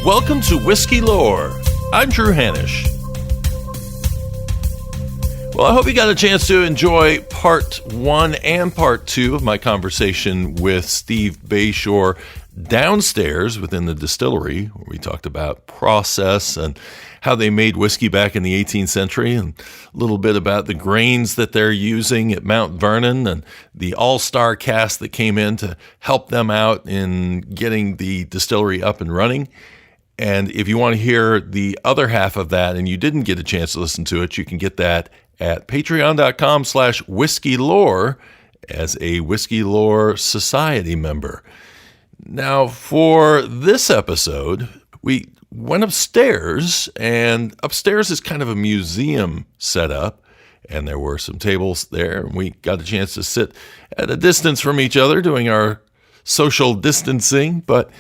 Welcome to Whiskey Lore. I'm Drew Hanisch. Well, I hope you got a chance to enjoy part 1 and part 2 of my conversation with Steve Bashore downstairs within the distillery, where we talked about process and how they made whiskey back in the 18th century, and a little bit about the grains that they're using at Mount Vernon and the all-star cast that came in to help them out in getting the distillery up and running. And if you want to hear the other half of that and you didn't get a chance to listen to it, you can get that at patreon.com/whiskeylore as a Whiskey Lore Society member. Now, for this episode, we went upstairs, and upstairs is kind of a museum setup, and there were some tables there, and we got a chance to sit at a distance from each other doing our social distancing, but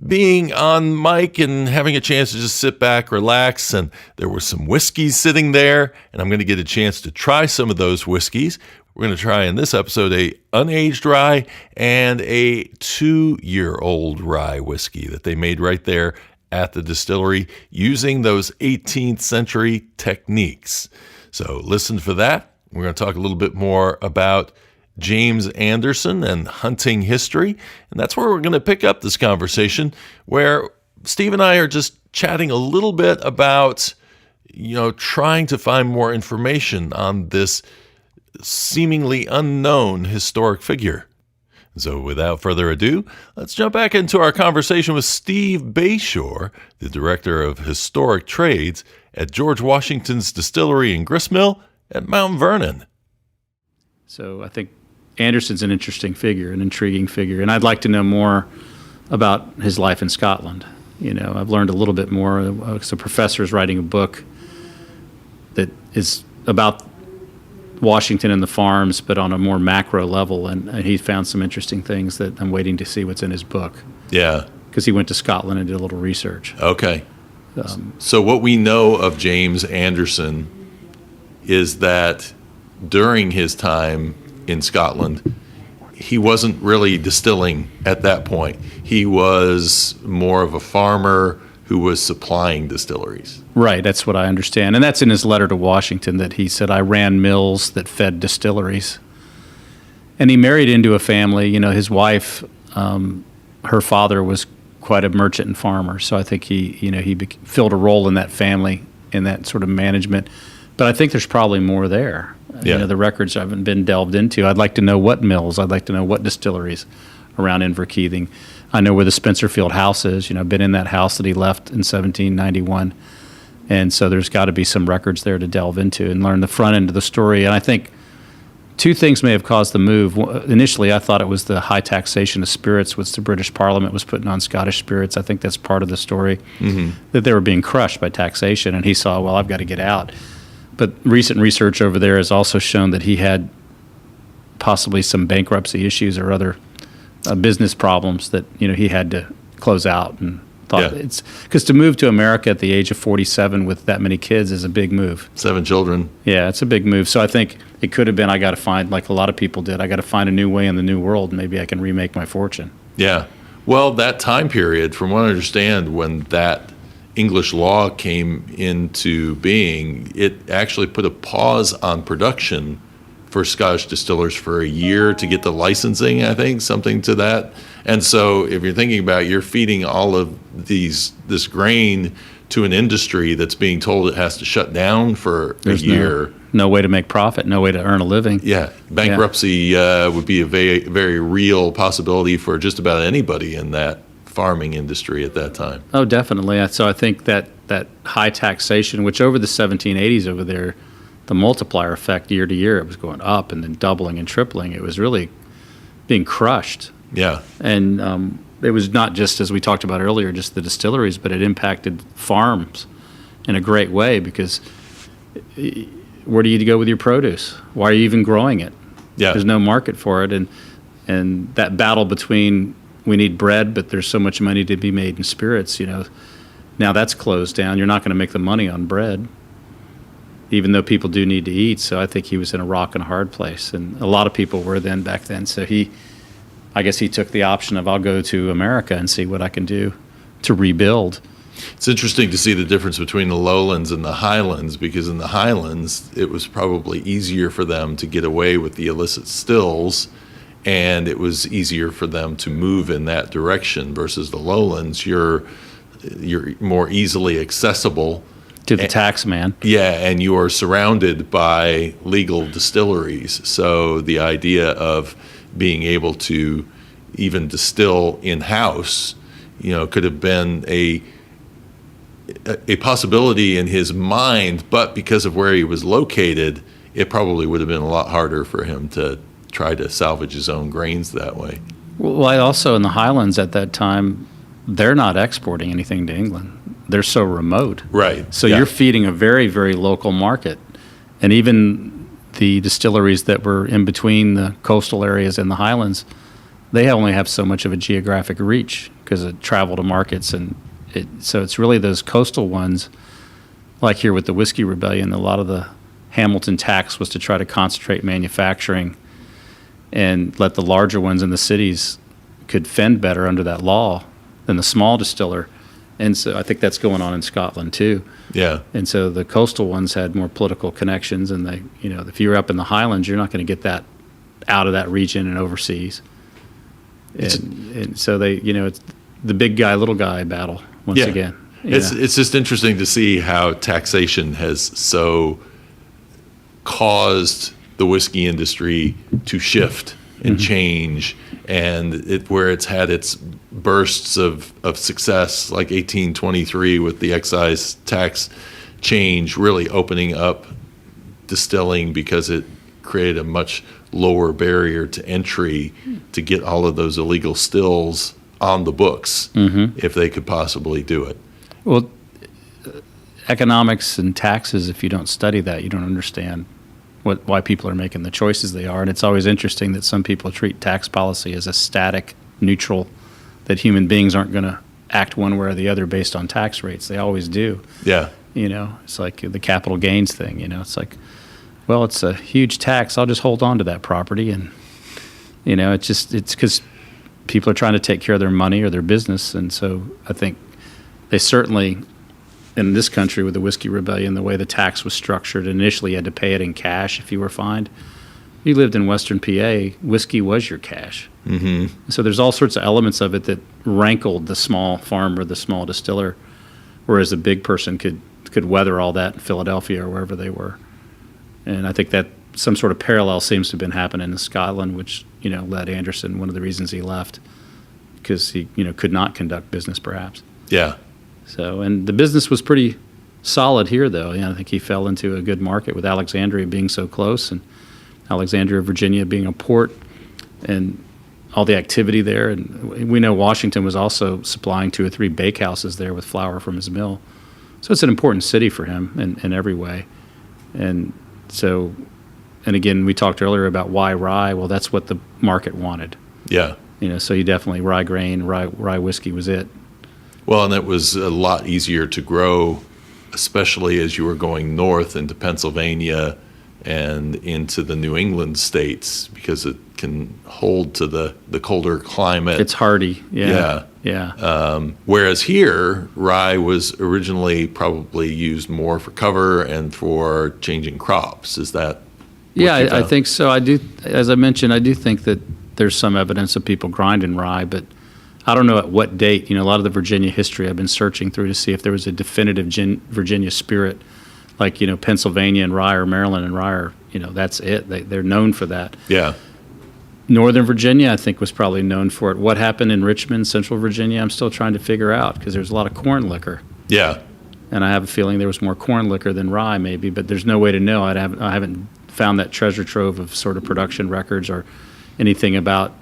being on mic and having a chance to just sit back, relax, and there were some whiskeys sitting there, and I'm going to get a chance to try some of those whiskeys. We're going to try in this episode a unaged rye and a 2-year-old rye whiskey that they made right there at the distillery using those 18th century techniques. So listen for that. We're going to talk a little bit more about James Anderson and hunting history. And that's where we're going to pick up this conversation, where Steve and I are just chatting a little bit about, trying to find more information on this seemingly unknown historic figure. So without further ado, let's jump back into our conversation with Steve Bashore, the Director of Historic Trades at George Washington's Distillery and Gristmill at Mount Vernon. So I think Anderson's an interesting figure, an intriguing figure, and I'd like to know more about his life in Scotland. I've learned a little bit more. A professor is writing a book that is about Washington and the farms, but on a more macro level, and he found some interesting things that I'm waiting to see what's in his book. Yeah. Because he went to Scotland and did a little research. Okay. So what we know of James Anderson is that during his time in Scotland, he wasn't really distilling at that point. He was more of a farmer who was supplying distilleries. Right, that's what I understand. And that's in his letter to Washington, that he said, I ran mills that fed distilleries. And he married into a family. His wife, her father was quite a merchant and farmer. So I think he filled a role in that family, in that sort of management. But I think there's probably more there. Yeah. The records haven't been delved into. I'd like to know what mills. I'd like to know what distilleries around Inverkeithing. I know where the Spencerfield house is. I've been in that house that he left in 1791. And so there's got to be some records there to delve into and learn the front end of the story. And I think two things may have caused the move. Initially, I thought it was the high taxation of spirits, which the British Parliament was putting on Scottish spirits. I think that's part of the story, that they were being crushed by taxation. And he saw, well, I've got to get out. But recent research over there has also shown that he had possibly some bankruptcy issues or other business problems that he had to close out, and thought it's because to move to America at the age of 47 with that many kids is a big move. 7 children. Yeah, it's a big move. So I think it could have been, I got to find, like a lot of people did, I got to find a new way in the new world. Maybe I can remake my fortune. Yeah. Well, that time period, from what I understand, when that English law came into being, it actually put a pause on production for Scottish distillers for a year to get the licensing, I think, something to that. And so if you're thinking about, you're feeding all of this grain to an industry that's being told it has to shut down for a year. No way to make profit, no way to earn a living. Yeah, bankruptcy would be a very, very real possibility for just about anybody in that farming industry at that time. Oh, definitely. So I think that high taxation, which over the 1780s over there, the multiplier effect year to year, it was going up and then doubling and tripling. It was really being crushed. Yeah. And it was not just, as we talked about earlier, just the distilleries, but it impacted farms in a great way, because where do you go with your produce? Why are you even growing it? Yeah. There's no market for it. And that battle between, we need bread, but there's so much money to be made in spirits, now that's closed down. You're not going to make the money on bread, even though people do need to eat. So I think he was in a rock and a hard place. And a lot of people were back then. So I guess he took the option of, I'll go to America and see what I can do to rebuild. It's interesting to see the difference between the lowlands and the highlands, because in the highlands, it was probably easier for them to get away with the illicit stills, and it was easier for them to move in that direction versus the lowlands. You're more easily accessible To the tax man. Yeah, and you are surrounded by legal distilleries. So the idea of being able to even distill in-house, could have been a possibility in his mind, but because of where he was located, it probably would have been a lot harder for him to try to salvage his own grains that way. Well, also in the Highlands at that time, they're not exporting anything to England. They're so remote. Right. So you're feeding a very, very local market. And even the distilleries that were in between the coastal areas and the Highlands, they only have so much of a geographic reach because of travel to markets. So it's really those coastal ones, like here with the Whiskey Rebellion, a lot of the Hamilton tax was to try to concentrate manufacturing and let the larger ones in the cities could fend better under that law than the small distiller. And so I think that's going on in Scotland too. Yeah. And so the coastal ones had more political connections, and they, if you were up in the Highlands, you're not going to get that out of that region and overseas. And so they, it's the big guy, little guy battle once again. It's just interesting to see how taxation has so caused the whiskey industry to shift and change, and where it's had its bursts of success, like 1823 with the excise tax change, really opening up distilling because it created a much lower barrier to entry to get all of those illegal stills on the books if they could possibly do it. Well, economics and taxes, if you don't study that, you don't understand why people are making the choices they are. And it's always interesting that some people treat tax policy as a static, neutral, that human beings aren't going to act one way or the other based on tax rates. They always do. Yeah. It's like the capital gains thing. It's like, well, it's a huge tax. I'll just hold on to that property. And, it's because people are trying to take care of their money or their business. And so I think they certainly, in this country with the Whiskey Rebellion, the way the tax was structured, initially you had to pay it in cash if you were fined. You lived in Western PA, whiskey was your cash. Mm-hmm. So there's all sorts of elements of it that rankled the small farmer, the small distiller, whereas a big person could weather all that in Philadelphia or wherever they were. And I think that some sort of parallel seems to have been happening in Scotland, which led Anderson, one of the reasons he left, because he could not conduct business perhaps. Yeah. So, and the business was pretty solid here, though. I think he fell into a good market with Alexandria being so close, and Alexandria, Virginia being a port, and all the activity there. And we know Washington was also supplying 2 or 3 bakehouses there with flour from his mill. So it's an important city for him in every way. And so, and again, we talked earlier about why rye. Well, that's what the market wanted. Yeah. So you definitely, rye grain, rye whiskey was it. Well, and it was a lot easier to grow, especially as you were going north into Pennsylvania and into the New England states, because it can hold to the colder climate. It's hardy. Yeah. Whereas here, rye was originally probably used more for cover and for changing crops. Is that? Yeah, I think so. I do. As I mentioned, I do think that there's some evidence of people grinding rye, but I don't know at what date. A lot of the Virginia history I've been searching through to see if there was a definitive Virginia spirit, like Pennsylvania and rye, or Maryland and rye, or that's it. They're known for that. Yeah. Northern Virginia, I think, was probably known for it. What happened in Richmond, Central Virginia, I'm still trying to figure out, because there's a lot of corn liquor. Yeah. And I have a feeling there was more corn liquor than rye, maybe, but there's no way to know. I haven't found that treasure trove of sort of production records or anything about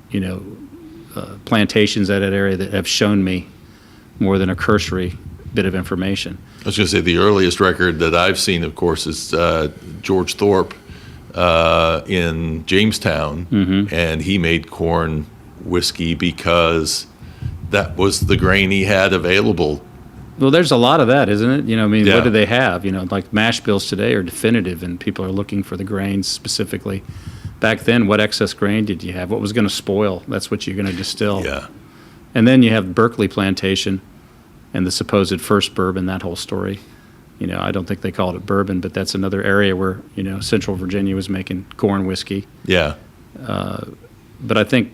plantations at that area that have shown me more than a cursory bit of information. I was going to say the earliest record that I've seen, of course, is George Thorpe in Jamestown, and he made corn whiskey because that was the grain he had available. Well, there's a lot of that, isn't it? What do they have? Like mash bills today are definitive, and people are looking for the grains specifically. Back then, what excess grain did you have? What was going to spoil? That's what you're going to distill. Yeah. And then you have Berkeley Plantation, and the supposed first bourbon, that whole story. I don't think they called it bourbon, but that's another area where, Central Virginia was making corn whiskey. Yeah. But I think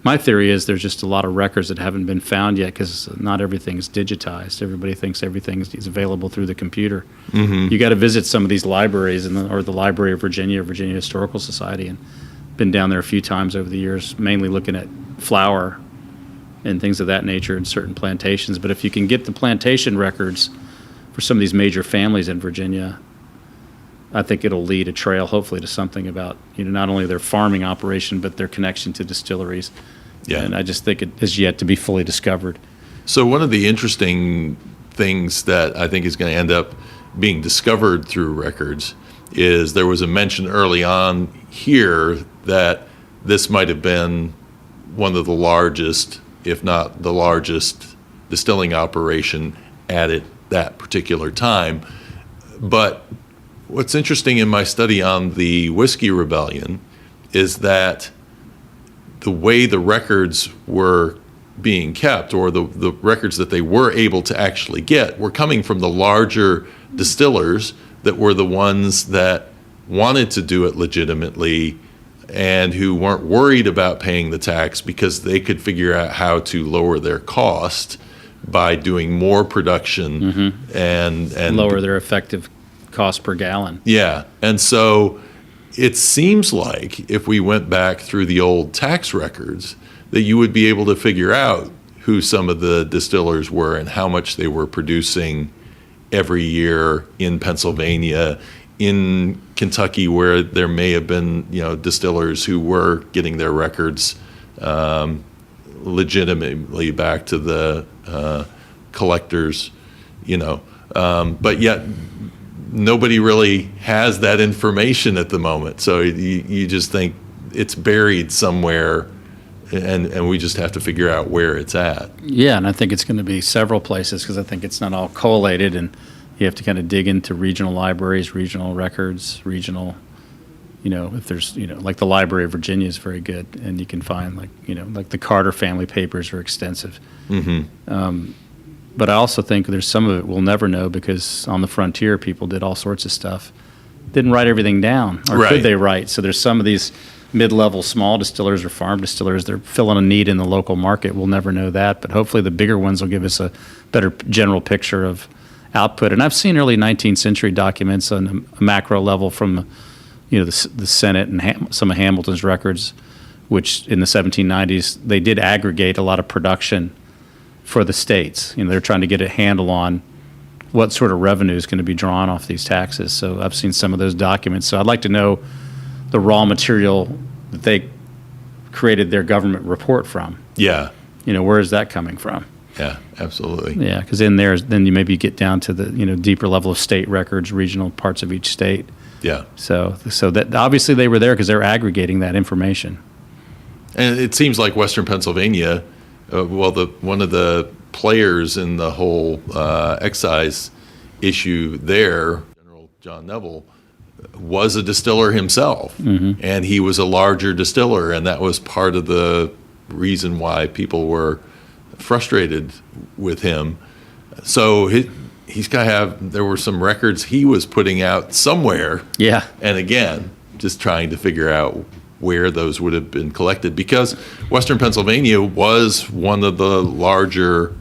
my theory is there's just a lot of records that haven't been found yet because not everything's digitized. Everybody thinks everything is available through the computer. You got to visit some of these libraries or the Library of Virginia Historical Society, and been down there a few times over the years, mainly looking at flour and things of that nature in certain plantations. But if you can get the plantation records for some of these major families in Virginia, I think it'll lead a trail, hopefully, to something about not only their farming operation but their connection to distilleries. Yeah. And I just think it is yet to be fully discovered. So one of the interesting things that I think is going to end up being discovered through records is there was a mention early on here that this might have been one of the largest, if not the largest, distilling operation at that particular time. But what's interesting in my study on the Whiskey Rebellion is that the way the records were being kept, or the records that they were able to actually get, were coming from the larger distillers that were the ones that wanted to do it legitimately and who weren't worried about paying the tax because they could figure out how to lower their cost by doing more production and lower their effective cost per gallon. Yeah. And so it seems like if we went back through the old tax records, that you would be able to figure out who some of the distillers were and how much they were producing every year in Pennsylvania, in Kentucky, where there may have been, distillers who were getting their records legitimately back to the collectors, but yet nobody really has that information at the moment. So you just think it's buried somewhere, and we just have to figure out where it's at. Yeah, and I think it's going to be several places because I think it's not all collated, and you have to kind of dig into regional libraries, regional records, regional, if there's, like the Library of Virginia is very good, and you can find like the Carter family papers are extensive. But I also think there's some of it we'll never know because on the frontier, people did all sorts of stuff. Didn't write everything down, or could they write? So there's some of these mid-level small distillers or farm distillers, they're filling a need in the local market. We'll never know that, but hopefully the bigger ones will give us a better general picture of output. And I've seen early 19th century documents on a macro level from the Senate and some of Hamilton's records, which in the 1790s, they did aggregate a lot of production for the states. They're trying to get a handle on what sort of revenue is going to be drawn off these taxes. So I've seen some of those documents. So I'd like to know the raw material that they created their government report from. Yeah. Where is that coming from? Yeah, absolutely. Yeah, because in there, then you maybe get down to the deeper level of state records, regional parts of each state. Yeah. So that obviously they were there because they're aggregating that information. And it seems like Western Pennsylvania, one of the players in the whole excise issue there, General John Neville, was a distiller himself, and he was a larger distiller, and that was part of the reason why people were frustrated with him. So he's got to have, there were some records he was putting out somewhere. Yeah. And again, just trying to figure out where those would have been collected, because Western Pennsylvania was one of the larger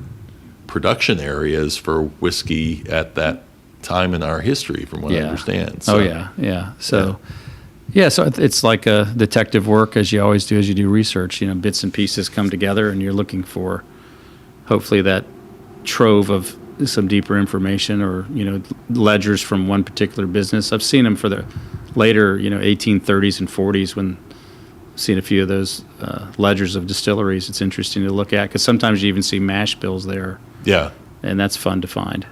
production areas for whiskey at that time in our history, from what I understand. So, yeah. So it's like a detective work, as you always do as you do research. Bits and pieces come together, and you're looking for hopefully that trove of some deeper information, or ledgers from one particular business. I've seen them for the later 1830s and 40s, when I've seen a few of those ledgers of distilleries. It's interesting to look at because sometimes you even see mash bills there. Yeah, and that's fun to find.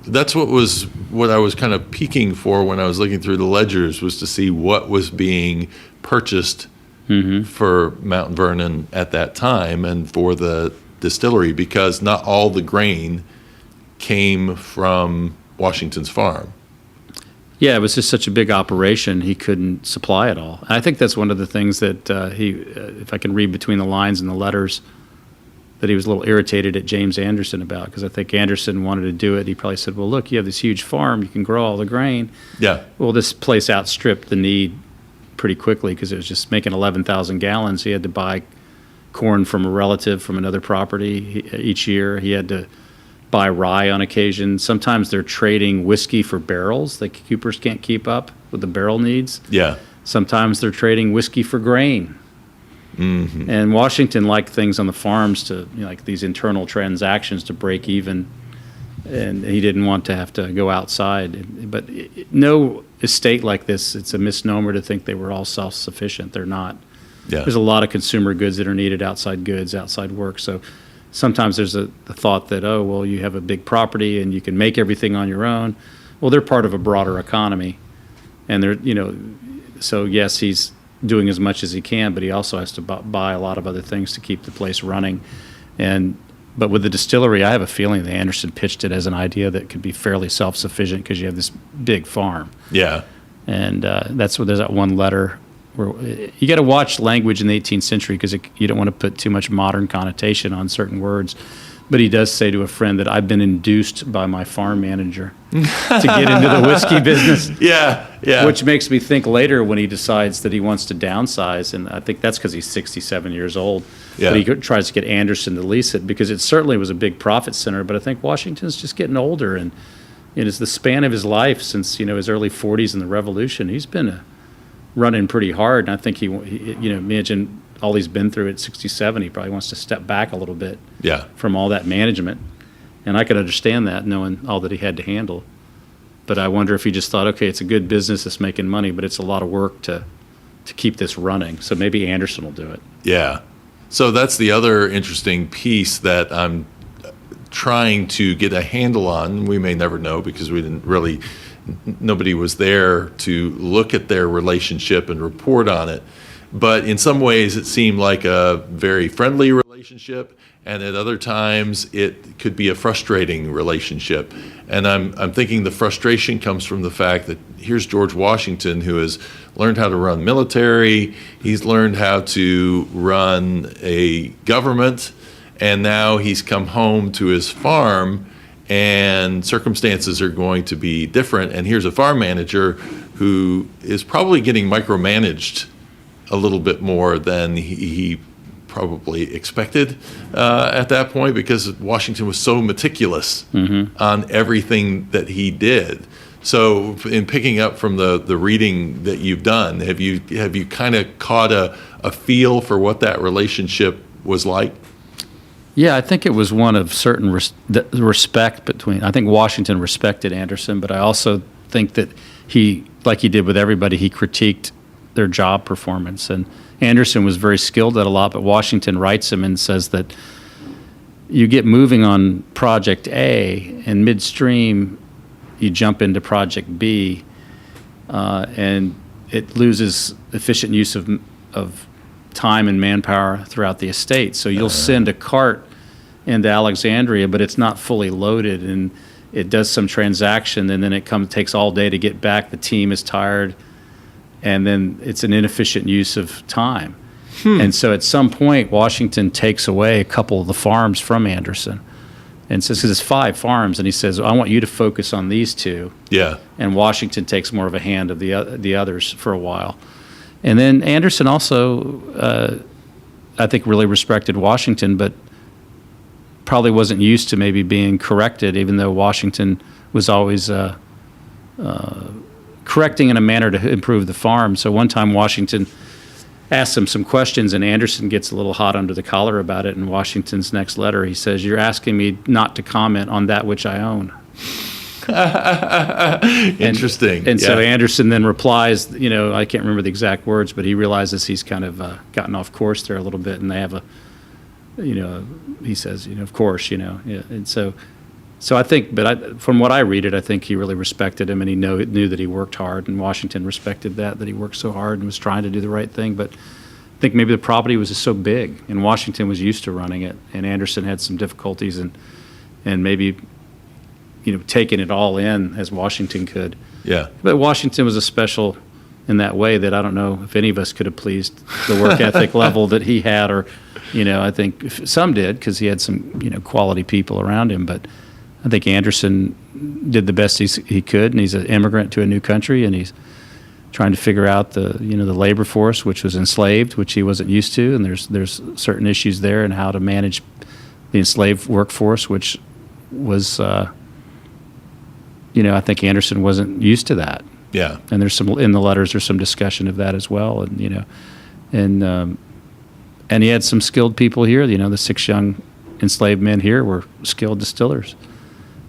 That's what I was kind of peeking for when I was looking through the ledgers, was to see what was being purchased for Mount Vernon at that time and for the distillery, because not all the grain came from Washington's farm. Yeah, it was just such a big operation, he couldn't supply it all. And I think that's one of the things that if I can read between the lines in the letters that he was a little irritated at James Anderson about, because I think Anderson wanted to do it. He probably said, well, look, you have this huge farm. You can grow all the grain. Yeah. Well, this place outstripped the need pretty quickly because it was just making 11,000 gallons. He had to buy corn from a relative from another property each year. He had to buy rye on occasion. Sometimes they're trading whiskey for barrels. The coopers can't keep up with the barrel needs. Yeah. Sometimes they're trading whiskey for grain. Mm-hmm. And Washington liked things on the farms to, like these internal transactions to break even. And he didn't want to have to go outside. But no estate like this, it's a misnomer to think they were all self-sufficient. They're not. Yeah. There's a lot of consumer goods that are needed, outside goods, outside work. So sometimes there's the thought that, oh, well, you have a big property and you can make everything on your own. Well, they're part of a broader economy. And they're, so yes, he's doing as much as he can, but he also has to buy a lot of other things to keep the place running. But with the distillery, I have a feeling that Anderson pitched it as an idea that could be fairly self-sufficient because you have this big farm. Yeah. And that's where there's that one letter where you got to watch language in the 18th century because you don't want to put too much modern connotation on certain words. But he does say to a friend that I've been induced by my farm manager to get into the whiskey business. Yeah, yeah. Which makes me think later when he decides that he wants to downsize, and I think that's because he's 67 years old. Yeah. But he tries to get Anderson to lease it because it certainly was a big profit center. But I think Washington's just getting older, and it's the span of his life since his early 40s and the Revolution. He's been running pretty hard, and I think he imagine all he's been through at 67, he probably wants to step back a little bit from all that management. And I could understand that, knowing all that he had to handle. But I wonder if he just thought, okay, it's a good business, it's making money, but it's a lot of work to keep this running. So maybe Anderson will do it. Yeah. So that's the other interesting piece that I'm trying to get a handle on. We may never know because nobody was there to look at their relationship and report on it. But in some ways, it seemed like a very friendly relationship, and at other times, it could be a frustrating relationship. And I'm thinking the frustration comes from the fact that here's George Washington, who has learned how to run military, he's learned how to run a government, and now he's come home to his farm, and circumstances are going to be different. And here's a farm manager who is probably getting micromanaged a little bit more than he probably expected at that point, because Washington was so meticulous on everything that he did. So in picking up from the reading that you've done, have you kind of caught a feel for what that relationship was like? Yeah, I think it was one of certain respect between. I think Washington respected Anderson, but I also think that he, like he did with everybody, he critiqued their job performance. And Anderson was very skilled at a lot, but Washington writes him and says that you get moving on project A, and midstream you jump into project B, and it loses efficient use of time and manpower throughout the estate. So you'll send a cart into Alexandria, but it's not fully loaded, and it does some transaction, and then it takes all day to get back. The team is tired, and then it's an inefficient use of time. And so at some point, Washington takes away a couple of the farms from Anderson, and says, because it's 5 farms, and he says, I want you to focus on these 2. Yeah. And Washington takes more of a hand of the others for a while. And then Anderson also, I think, really respected Washington, but probably wasn't used to maybe being corrected, even though Washington was always correcting in a manner to improve the farm. So one time Washington asks him some questions, and Anderson gets a little hot under the collar about it. In Washington's next letter, he says, you're asking me not to comment on that which I own. Interesting. And so Anderson then replies, I can't remember the exact words, but he realizes he's kind of gotten off course there a little bit, and they have he says, of course, and so I think, but from what I read it, I think he really respected him, and he knew that he worked hard, and Washington respected that he worked so hard and was trying to do the right thing. But I think maybe the property was just so big, and Washington was used to running it, and Anderson had some difficulties, and maybe taking it all in as Washington could. Yeah. But Washington was a special in that way that I don't know if any of us could have pleased the work ethic level that he had, or I think some did because he had some, quality people around him. But I think Anderson did the best he could, and he's an immigrant to a new country, and he's trying to figure out the labor force, which was enslaved, which he wasn't used to, and there's certain issues there, and how to manage the enslaved workforce, which was, I think Anderson wasn't used to that. Yeah. And there's some in the letters. There's some discussion of that as well, and and he had some skilled people here. The 6 young enslaved men here were skilled distillers.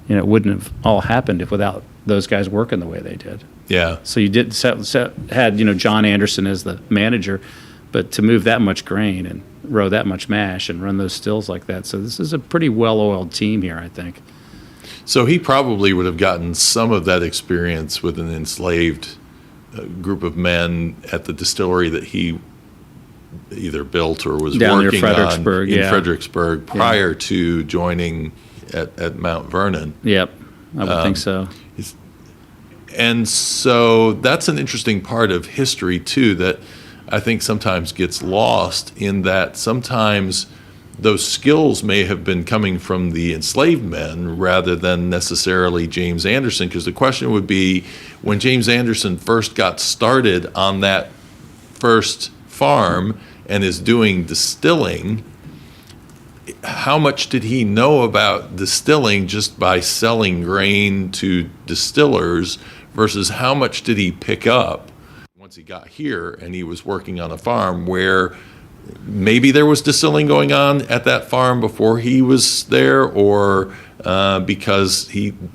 It wouldn't have all happened without those guys working the way they did. Yeah. So you had John Anderson as the manager, but to move that much grain and row that much mash and run those stills like that. So this is a pretty well-oiled team here, I think. So he probably would have gotten some of that experience with an enslaved group of men at the distillery that he either built or was down working near Fredericksburg, on in Fredericksburg prior to joining at Mount Vernon. Yep, I would think so. And so that's an interesting part of history, too, that I think sometimes gets lost, in that sometimes those skills may have been coming from the enslaved men rather than necessarily James Anderson, because the question would be, when James Anderson first got started on that first farm and is doing distilling, how much did he know about distilling just by selling grain to distillers versus how much did he pick up once he got here and he was working on a farm where maybe there was distilling going on at that farm before he was there, or because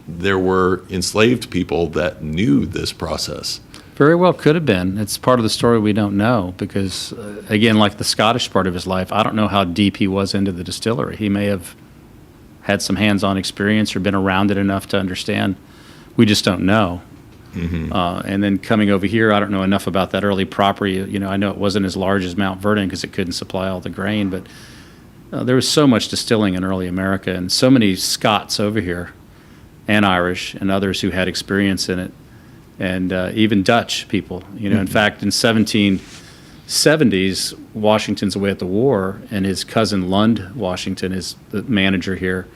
there were enslaved people that knew this process? Very well could have been. It's part of the story we don't know because, again, like the Scottish part of his life, I don't know how deep he was into the distillery. He may have had some hands-on experience or been around it enough to understand. We just don't know. Mm-hmm. And then coming over here, I don't know enough about that early property. I know it wasn't as large as Mount Vernon because it couldn't supply all the grain, but there was so much distilling in early America and so many Scots over here and Irish and others who had experience in it, and even Dutch people. Mm-hmm. In fact, in 1770s, Washington's away at the war, and his cousin Lund Washington is the manager here.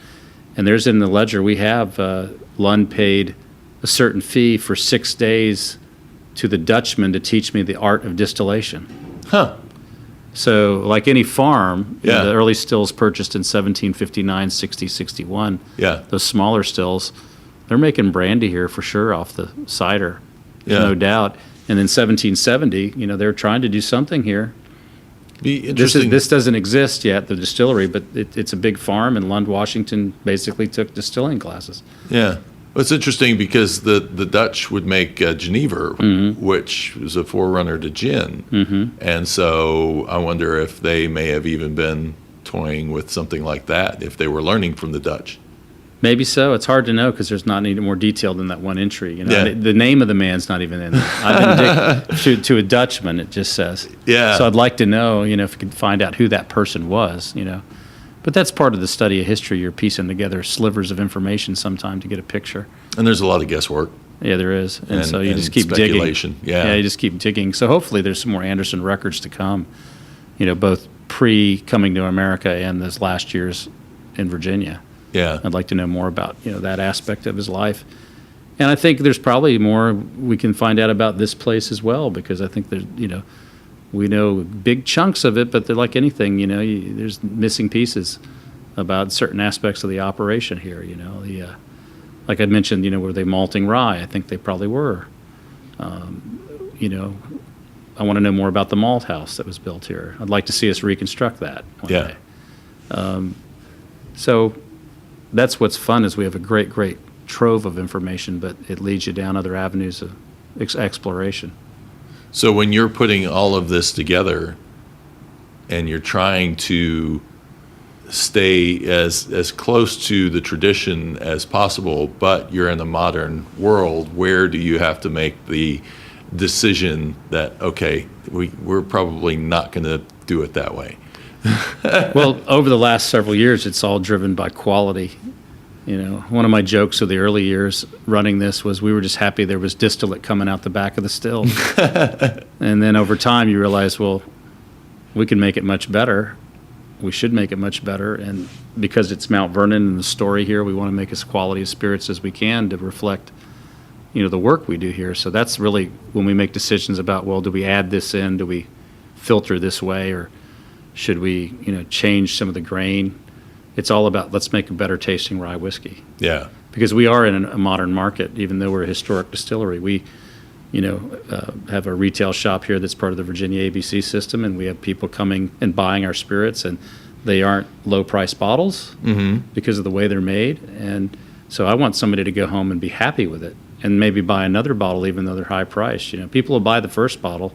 And there's in the ledger we have Lund paid a certain fee for 6 days to the Dutchman to teach me the art of distillation. Huh. So like any farm, the early stills purchased in 1759, 60, 61, those smaller stills, they're making brandy here for sure off the cider, no doubt. And then 1770, they're trying to do something here. Be interesting. This doesn't exist yet, the distillery, but it's a big farm, and Lund Washington basically took distilling classes. Yeah. Well, it's interesting because the Dutch would make Genever, mm-hmm. which was a forerunner to gin. Mm-hmm. And so I wonder if they may have even been toying with something like that, if they were learning from the Dutch. Maybe so. It's hard to know because there's not any more detail than that one entry. The name of the man's not even in there. I didn't dig to a Dutchman, it just says. Yeah. So I'd like to know, if you could find out who that person was, But that's part of the study of history. You're piecing together slivers of information sometime to get a picture. And there's a lot of guesswork. Yeah, there is. And so you just keep speculation. Digging. Yeah, you just keep digging. So hopefully there's some more Anderson records to come, both pre-coming to America and this last year's in Virginia. Yeah. I'd like to know more about, that aspect of his life. And I think there's probably more we can find out about this place as well, because I think there's, we know big chunks of it, but they're like anything, there's missing pieces about certain aspects of the operation here, like I mentioned, were they malting rye? I think they probably were. I want to know more about the malt house that was built here. I'd like to see us reconstruct that one day. So that's what's fun is we have a great, great trove of information, but it leads you down other avenues of exploration. So when you're putting all of this together and you're trying to stay as close to the tradition as possible, but you're in a modern world, where do you have to make the decision that, okay, we're probably not going to do it that way? Well, over the last several years, it's all driven by quality. One of my jokes of the early years running this was we were just happy there was distillate coming out the back of the still. And then over time you realize, well, we can make it much better We should make it much better. And because it's Mount Vernon and the story here, we want to make as quality of spirits as we can to reflect, the work we do here. So that's really when we make decisions about, well, do we add this in? Do we filter this way? Or should we, change some of the grain? It's all about, let's make a better tasting rye whiskey. Yeah. Because we are in a modern market, even though we're a historic distillery. We, have a retail shop here that's part of the Virginia ABC system, and we have people coming and buying our spirits, and they aren't low-price bottles because of the way they're made. And so I want somebody to go home and be happy with it and maybe buy another bottle even though they're high-priced. People will buy the first bottle.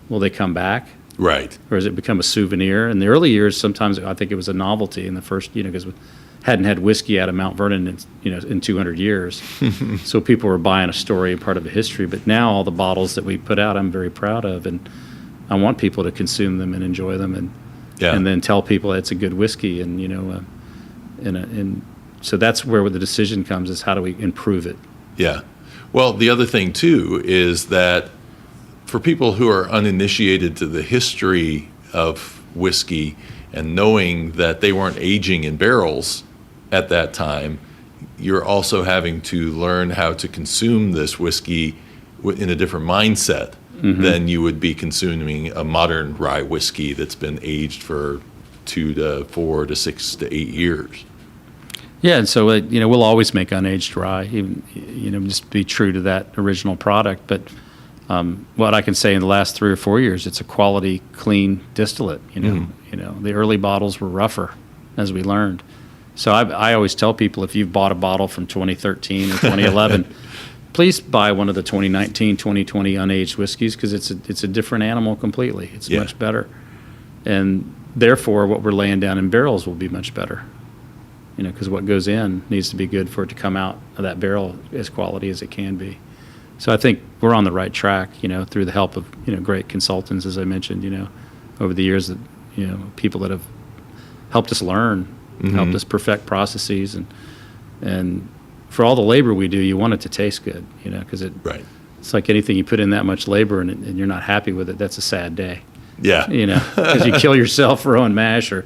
Will they come back? Right. Or does it become a souvenir? In the early years, sometimes I think it was a novelty in the first, because we hadn't had whiskey out of Mount Vernon in 200 years. So people were buying a story and part of a history. But now all the bottles that we put out, I'm very proud of, and I want people to consume them and enjoy them, and then tell people it's a good whiskey, and so that's where the decision comes: is how do we improve it? Yeah. Well, the other thing too is that for people who are uninitiated to the history of whiskey and knowing that they weren't aging in barrels at that time, you're also having to learn how to consume this whiskey in a different mindset than you would be consuming a modern rye whiskey that's been aged for 2 to 4 to 6 to 8 years. Yeah, and so we'll always make unaged rye, even just be true to that original product. But what I can say in the last 3 or 4 years, it's a quality, clean distillate. The early bottles were rougher, as we learned. So I always tell people, if you've bought a bottle from 2013 or 2011, please buy one of the 2019, 2020 unaged whiskeys, because it's a different animal completely. It's much better, and therefore what we're laying down in barrels will be much better. Because what goes in needs to be good for it to come out of that barrel as quality as it can be. So I think we're on the right track, through the help of, great consultants, as I mentioned, over the years, that, people that have helped us learn, helped us perfect processes, and for all the labor we do, you want it to taste good, because it's like anything, you put in that much labor and you're not happy with it, that's a sad day. Yeah. Because you kill yourself rowing mash, or,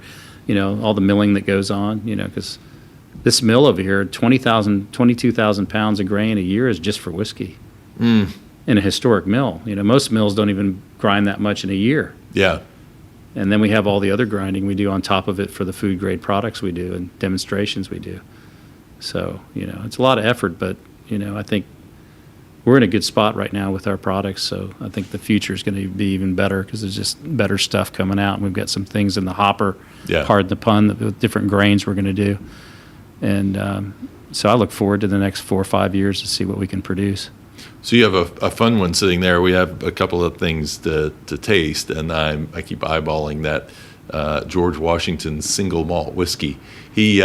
all the milling that goes on, because this mill over here, 22,000 pounds of grain a year is just for whiskey. In a historic mill. Most mills don't even grind that much in a year. Yeah. And then we have all the other grinding we do on top of it for the food grade products we do and demonstrations we do. So, it's a lot of effort, but, I think we're in a good spot right now with our products. So I think the future is going to be even better, because there's just better stuff coming out. And we've got some things in the hopper, pardon the pun, with different grains we're going to do. And so I look forward to the next 4 or 5 years to see what we can produce. So you have a fun one sitting there. We have a couple of things to taste, and I keep eyeballing that George Washington single malt whiskey. He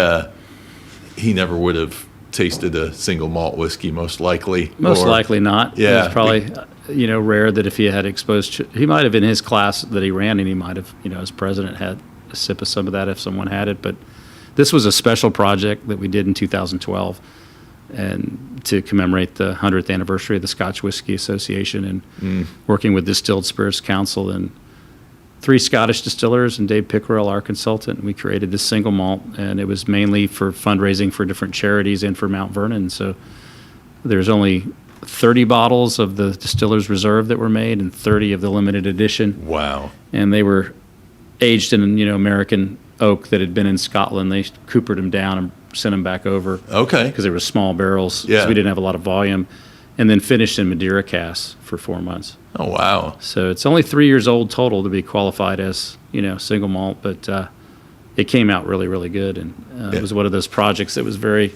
never would have tasted a single malt whiskey, most likely. Most likely not. Yeah. It's probably rare that if he had exposed, he might have in his class that he ran, and he might have as president had a sip of some of that if someone had it. But this was a special project that we did in 2012. And to commemorate the 100th anniversary of the Scotch Whisky Association, and working with Distilled Spirits Council and 3 Scottish distillers and Dave Pickerell, our consultant, we created this single malt, and it was mainly for fundraising for different charities and for Mount Vernon. So there's only 30 bottles of the Distiller's Reserve that were made, and 30 of the limited edition. Wow. And they were aged in American oak that had been in Scotland. They coopered them down and sent them back over. Okay. Because they were small barrels, Yeah. so we didn't have a lot of volume. And then finished in Madeira casks for 4 months. Oh, wow. So it's only 3 years old total to be qualified as, single malt, but it came out really, really good. And it was one of those projects that was very,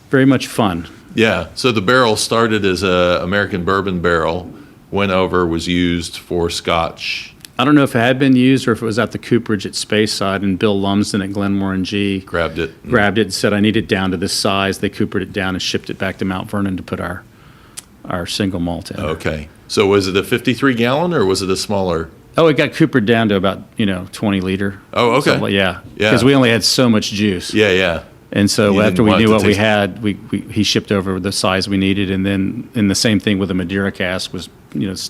very much fun. Yeah. So the barrel started as a American bourbon barrel, went over, was used for Scotch. I don't know if it had been used or if it was at the cooperage at Speyside, and Bill Lumsden at Glenmore and G grabbed it and said, I need it down to this size. They coopered it down and shipped it back to Mount Vernon to put our single malt in. Okay. So was it a 53 gallon or was it a smaller? Oh, it got coopered down to about, 20 liter. Oh, okay. So, yeah. Because we only had so much juice. Yeah, yeah. And so You after didn't we want knew it to what we taste- had, he shipped over the size we needed. And then the same thing with the Madeira cask was,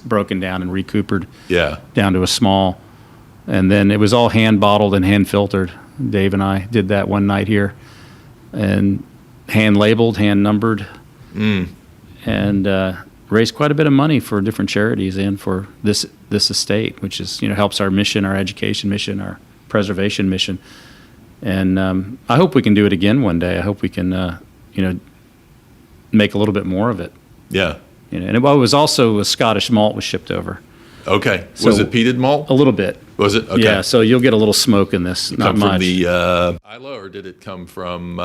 broken down and recoopered Yeah. down to a small And then it was all hand bottled and hand filtered. Dave and I did that one night here, and hand labeled, hand numbered, and raised quite a bit of money for different charities and for this estate, which is, helps our mission, our education mission, our preservation mission. And I hope we can do it again one day. I hope we can, make a little bit more of it. Yeah. And it was also a Scottish malt was shipped over. Okay. Was it peated malt? A little bit. Was it? Okay. Yeah, so you'll get a little smoke in this, not come much. from the Isla, or did it come from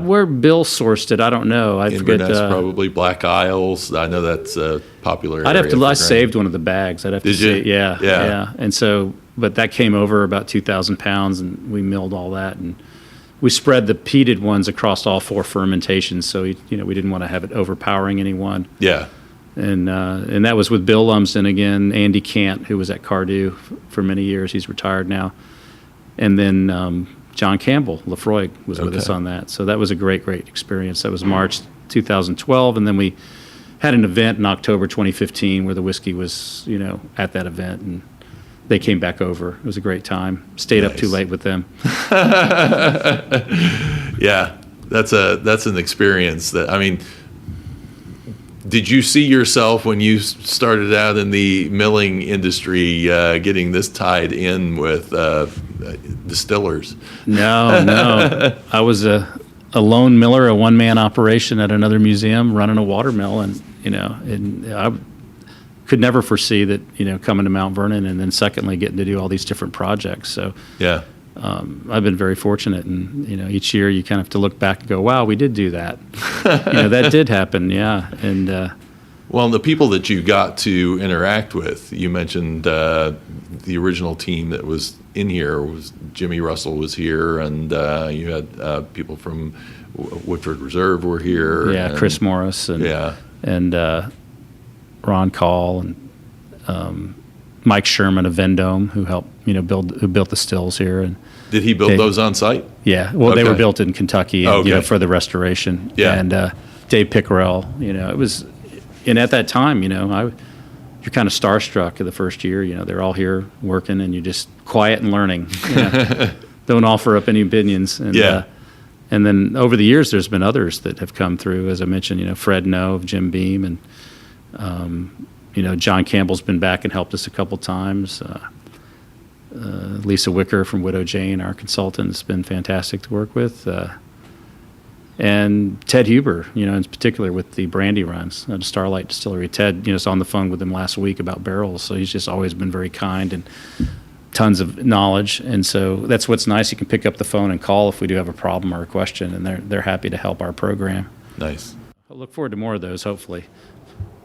where Bill sourced it, I don't know. I forget. Inverness, probably Black Isles. I know that's a popular area. I'd have to. I grain. saved one of the bags. I'd have to Did you? see. Yeah, Yeah. yeah. And so, but that came over about 2,000 pounds, and we milled all that, and we spread the peated ones across all 4 fermentations. So we didn't want to have it overpowering any one. Yeah. And that was with Bill Lumsden again, Andy Cant, who was at Cardew for many years. He's retired now. And then John Campbell, Lefroy, was with us on that. So that was a great, great experience. That was March 2012. And then we had an event in October 2015 where the whiskey was, at that event. And they came back over. It was a great time. Stayed up too late with them. Yeah, that's an experience that, did you see yourself when you started out in the milling industry getting this tied in with distillers? No. I was a lone miller, a one-man operation at another museum running a water mill, and I could never foresee that, coming to Mount Vernon and then secondly getting to do all these different projects. So yeah. I've been very fortunate, and each year you kind of have to look back and go, "Wow, we did do that." That did happen, yeah. And well, the people that you got to interact with, you mentioned the original team that was in here was Jimmy Russell was here, and you had people from Woodford Reserve were here. Yeah, and, Chris Morris, and Ron Call, and Mike Sherman of Vendome, who helped who built the stills here. And did he build those on site? Yeah, well, they were built in Kentucky, and, for the restoration. Yeah. And Dave Pickerel, it was, and at that time, you're kind of starstruck the first year. They're all here working, and you're just quiet and learning. Don't offer up any opinions. And, and then over the years, there's been others that have come through. As I mentioned, Fred No of Jim Beam, and John Campbell's been back and helped us a couple times. Lisa Wicker from Widow Jane, our consultant, has been fantastic to work with. And Ted Huber, in particular with the brandy runs at Starlight Distillery. Ted, was on the phone with him last week about barrels, so he's just always been very kind and tons of knowledge. And so that's what's nice. You can pick up the phone and call if we do have a problem or a question, and they're happy to help our program. Nice. I look forward to more of those, hopefully.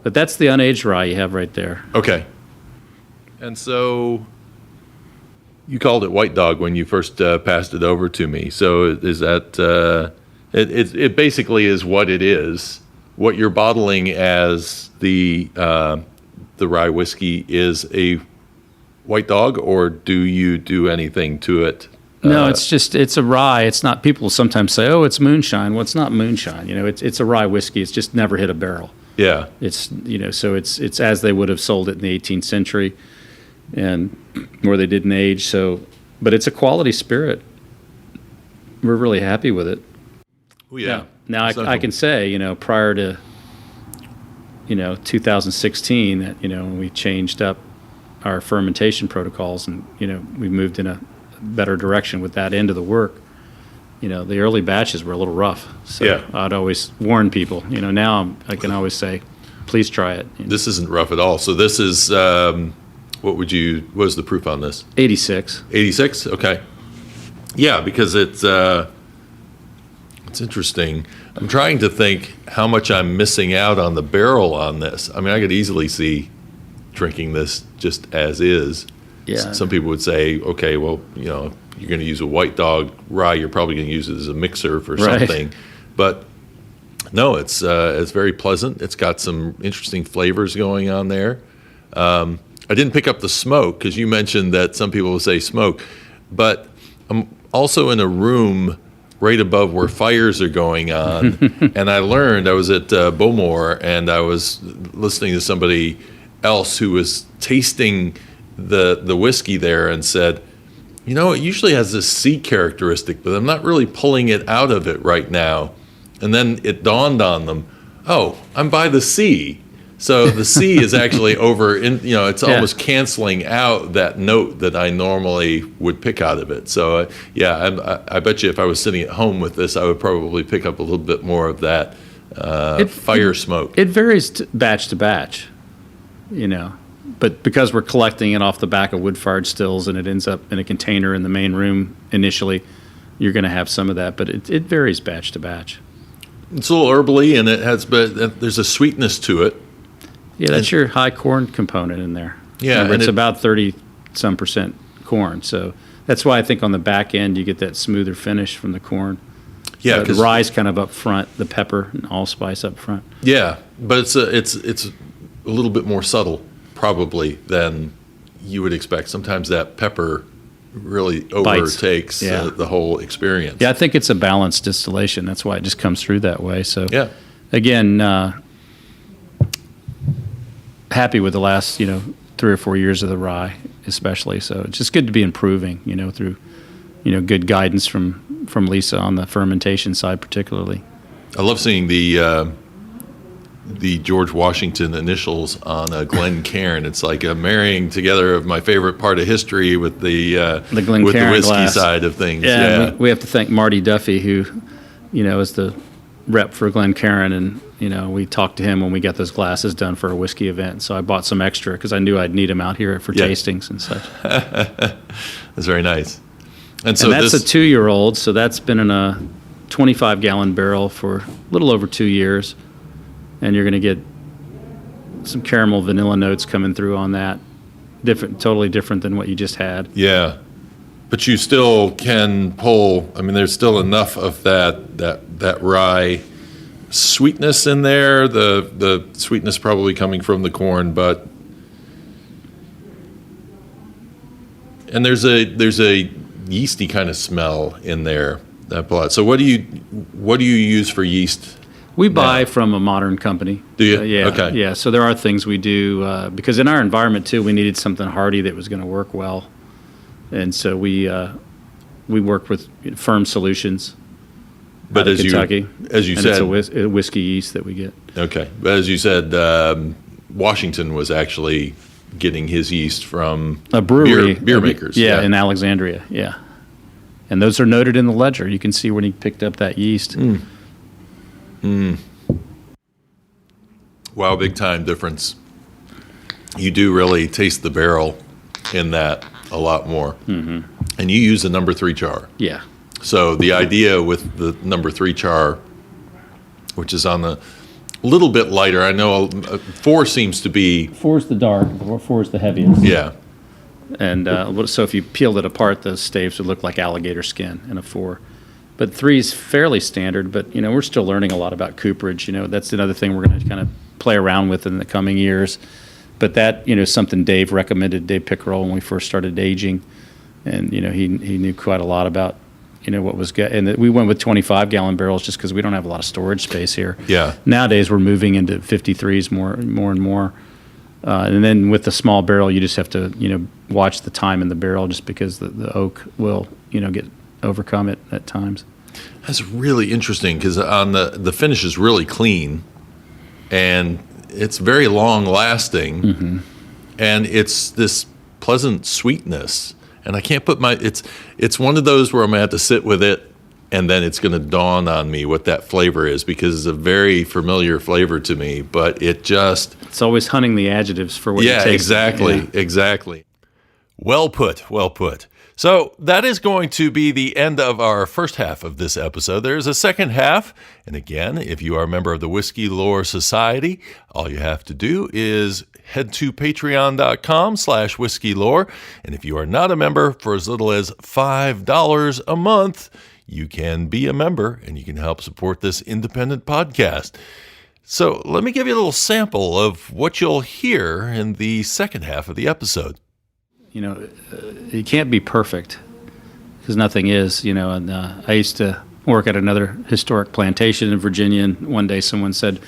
But that's the unaged rye you have right there. Okay. And so you called it White Dog when you first passed it over to me. So is that it basically is what it is. What you're bottling as the rye whiskey is a White Dog, or do you do anything to it? No, it's a rye. It's not. People sometimes say, "Oh, it's moonshine." Well, it's not moonshine. It's a rye whiskey. It's just never hit a barrel. Yeah. It's so it's as they would have sold it in the 18th century, and where they didn't age. So, but it's a quality spirit. We're really happy with it. Oh, yeah. Now I can say, prior to 2016, that when we changed up our fermentation protocols, and we moved in a better direction with that end of the work. The early batches were a little rough, so I'd always warn people. Now I can always say, please try it. This isn't rough at all. So this is what was the proof on this? 86. 86. Okay. Yeah, because it's interesting. I'm trying to think how much I'm missing out on the barrel on this. I could easily see drinking this just as is. Yeah. Some people would say, okay, well, you're going to use a White Dog rye, you're probably going to use it as a mixer for something. But no, it's very pleasant. It's got some interesting flavors going on there. I didn't pick up the smoke because you mentioned that some people will say smoke, but I'm also in a room right above where fires are going on. And I was at Bowmore, and I was listening to somebody else who was tasting the whiskey there and said, it usually has this C characteristic, but I'm not really pulling it out of it right now. And then it dawned on them, oh, I'm by the sea. So the C is actually over, it's almost canceling out that note that I normally would pick out of it. So, I bet you if I was sitting at home with this, I would probably pick up a little bit more of that fire smoke. It varies batch to batch, But because we're collecting it off the back of wood-fired stills and it ends up in a container in the main room initially, you're going to have some of that. But it varies batch to batch. It's a little herbally, and there's a sweetness to it. Yeah, that's your high corn component in there. Yeah. Remember, it's about 30-some% corn. So that's why I think on the back end you get that smoother finish from the corn. Yeah, the rye's kind of up front, the pepper and allspice up front. Yeah, but it's a little bit more subtle, probably, than you would expect. Sometimes that pepper really overtakes the whole experience. Yeah, I think it's a balanced distillation. That's why it just comes through that way. So, again, happy with the last 3 or 4 years of the rye, especially. So it's just good to be improving, through good guidance from Lisa on the fermentation side, particularly. I love seeing the George Washington initials on a Glencairn. It's like a marrying together of my favorite part of history with the Glencairn with the whiskey glass side of things. Yeah. We have to thank Marty Duffy, who is the rep for Glencairn, and we talked to him when we got those glasses done for a whiskey event. So I bought some extra because I knew I'd need them out here for tastings and such. That's very nice. And that's a 2-year-old, so that's been in a 25-gallon barrel for a little over 2 years, and you're going to get some caramel vanilla notes coming through on that. Totally different than what you just had. Yeah, but you still can pull. I mean, there's still enough of that rye sweetness in there. The sweetness probably coming from the corn, and there's a yeasty kind of smell in there. So what do you use for yeast? We buy from a modern company. Do you? Yeah. Okay. Yeah. So there are things we do because in our environment too, we needed something hardy that was going to work well, and so we work with Firm Solutions. But as Kentucky, you said, it's a whiskey yeast that we get. Okay, but as you said, Washington was actually getting his yeast from a brewery, beer makers. Yeah, in Alexandria. Yeah, and those are noted in the ledger. You can see when he picked up that yeast. Wow, big time difference. You do really taste the barrel in that a lot more. Mm-hmm. And you use a number 3 char. Yeah. So the idea with the number 3 char, which is on the little bit lighter, I know 4 seems to be... 4 is the dark, 4 is the heaviest. Yeah. And so if you peeled it apart, those staves would look like alligator skin in a 4. But 3 is fairly standard, but, we're still learning a lot about cooperage. That's another thing we're going to kind of play around with in the coming years. But that, something Dave recommended, Dave Pickerel, when we first started aging. And, he knew quite a lot about, what was good. And we went with 25-gallon barrels just because we don't have a lot of storage space here. Yeah. Nowadays, we're moving into 53s more and more. And then with the small barrel, you just have to, watch the time in the barrel just because the oak will, overcome it at times. That's really interesting because on the finish is really clean, and it's very long lasting, mm-hmm. and it's this pleasant sweetness. And I can't put it's one of those where I'm gonna have to sit with it, and then it's gonna dawn on me what that flavor is, because it's a very familiar flavor to me, but it's always hunting the adjectives for what you taste. Exactly. Well put. So that is going to be the end of our first half of this episode. There's a second half. And again, if you are a member of the Whiskey Lore Society, all you have to do is head to patreon.com/whiskeylore. And if you are not a member, for as little as $5 a month, you can be a member and you can help support this independent podcast. So let me give you a little sample of what you'll hear in the second half of the episode. You can't be perfect because nothing is, and I used to work at another historic plantation in Virginia, and one day someone said,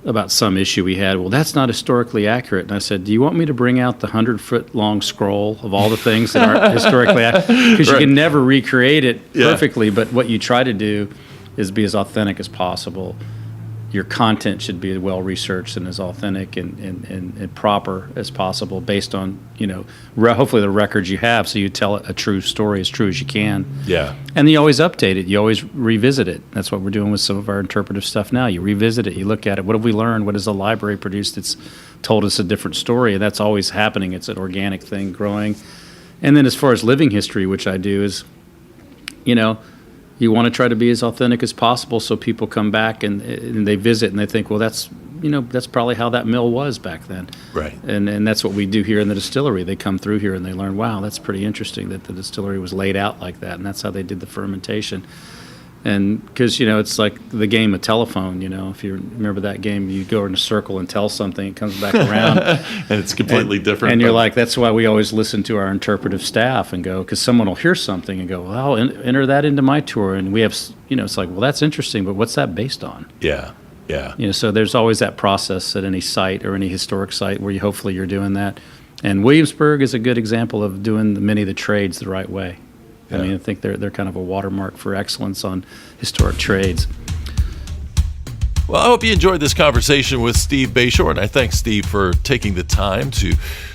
about some issue we had. Well, that's not historically accurate. And I said, do you want me to bring out the 100-foot long scroll of all the things that aren't historically accurate? Because you can never recreate it perfectly, but what you try to do is be as authentic as possible. Your content should be well researched and as authentic and proper as possible, based on, hopefully the records you have, so you tell a true story as true as you can. Yeah. And you always update it. You always revisit it. That's what we're doing with some of our interpretive stuff now. You revisit it. You look at it. What have we learned? What has the library produced that's told us a different story? And that's always happening. It's an organic thing growing. And then as far as living history, which I do, is, you want to try to be as authentic as possible, so people come back and they visit and they think, well, that's probably how that mill was back then. Right. And that's what we do here in the distillery. They come through here and they learn, wow, that's pretty interesting that the distillery was laid out like that, and that's how they did the fermentation. And because, it's like the game of telephone, if you remember that game, you go in a circle and tell something, it comes back around. And it's completely different. And you're like, that's why we always listen to our interpretive staff and go, because someone will hear something and go, well, I'll enter that into my tour. And we have, it's like, well, that's interesting, but what's that based on? Yeah, yeah. So there's always that process at any site or any historic site where hopefully you're doing that. And Williamsburg is a good example of doing many of the trades the right way. I mean, I think they're kind of a watermark for excellence on historic trades. Well, I hope you enjoyed this conversation with Steve Bashore, and I thank Steve for taking the time to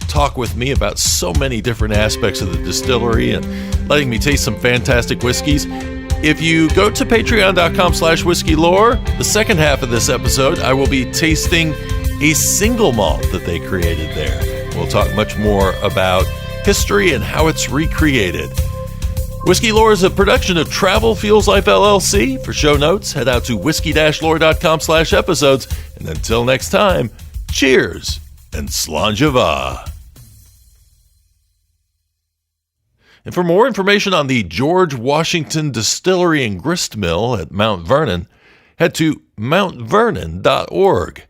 talk with me about so many different aspects of the distillery and letting me taste some fantastic whiskeys. If you go to patreon.com/whiskey-lore, the second half of this episode, I will be tasting a single malt that they created there. We'll talk much more about history and how it's recreated. Whiskey Lore is a production of Travel Fuels Life LLC. For show notes, head out to whiskey-lore.com/episodes. And until next time, cheers and slanjava. And for more information on the George Washington Distillery and Grist Mill at Mount Vernon, head to mountvernon.org.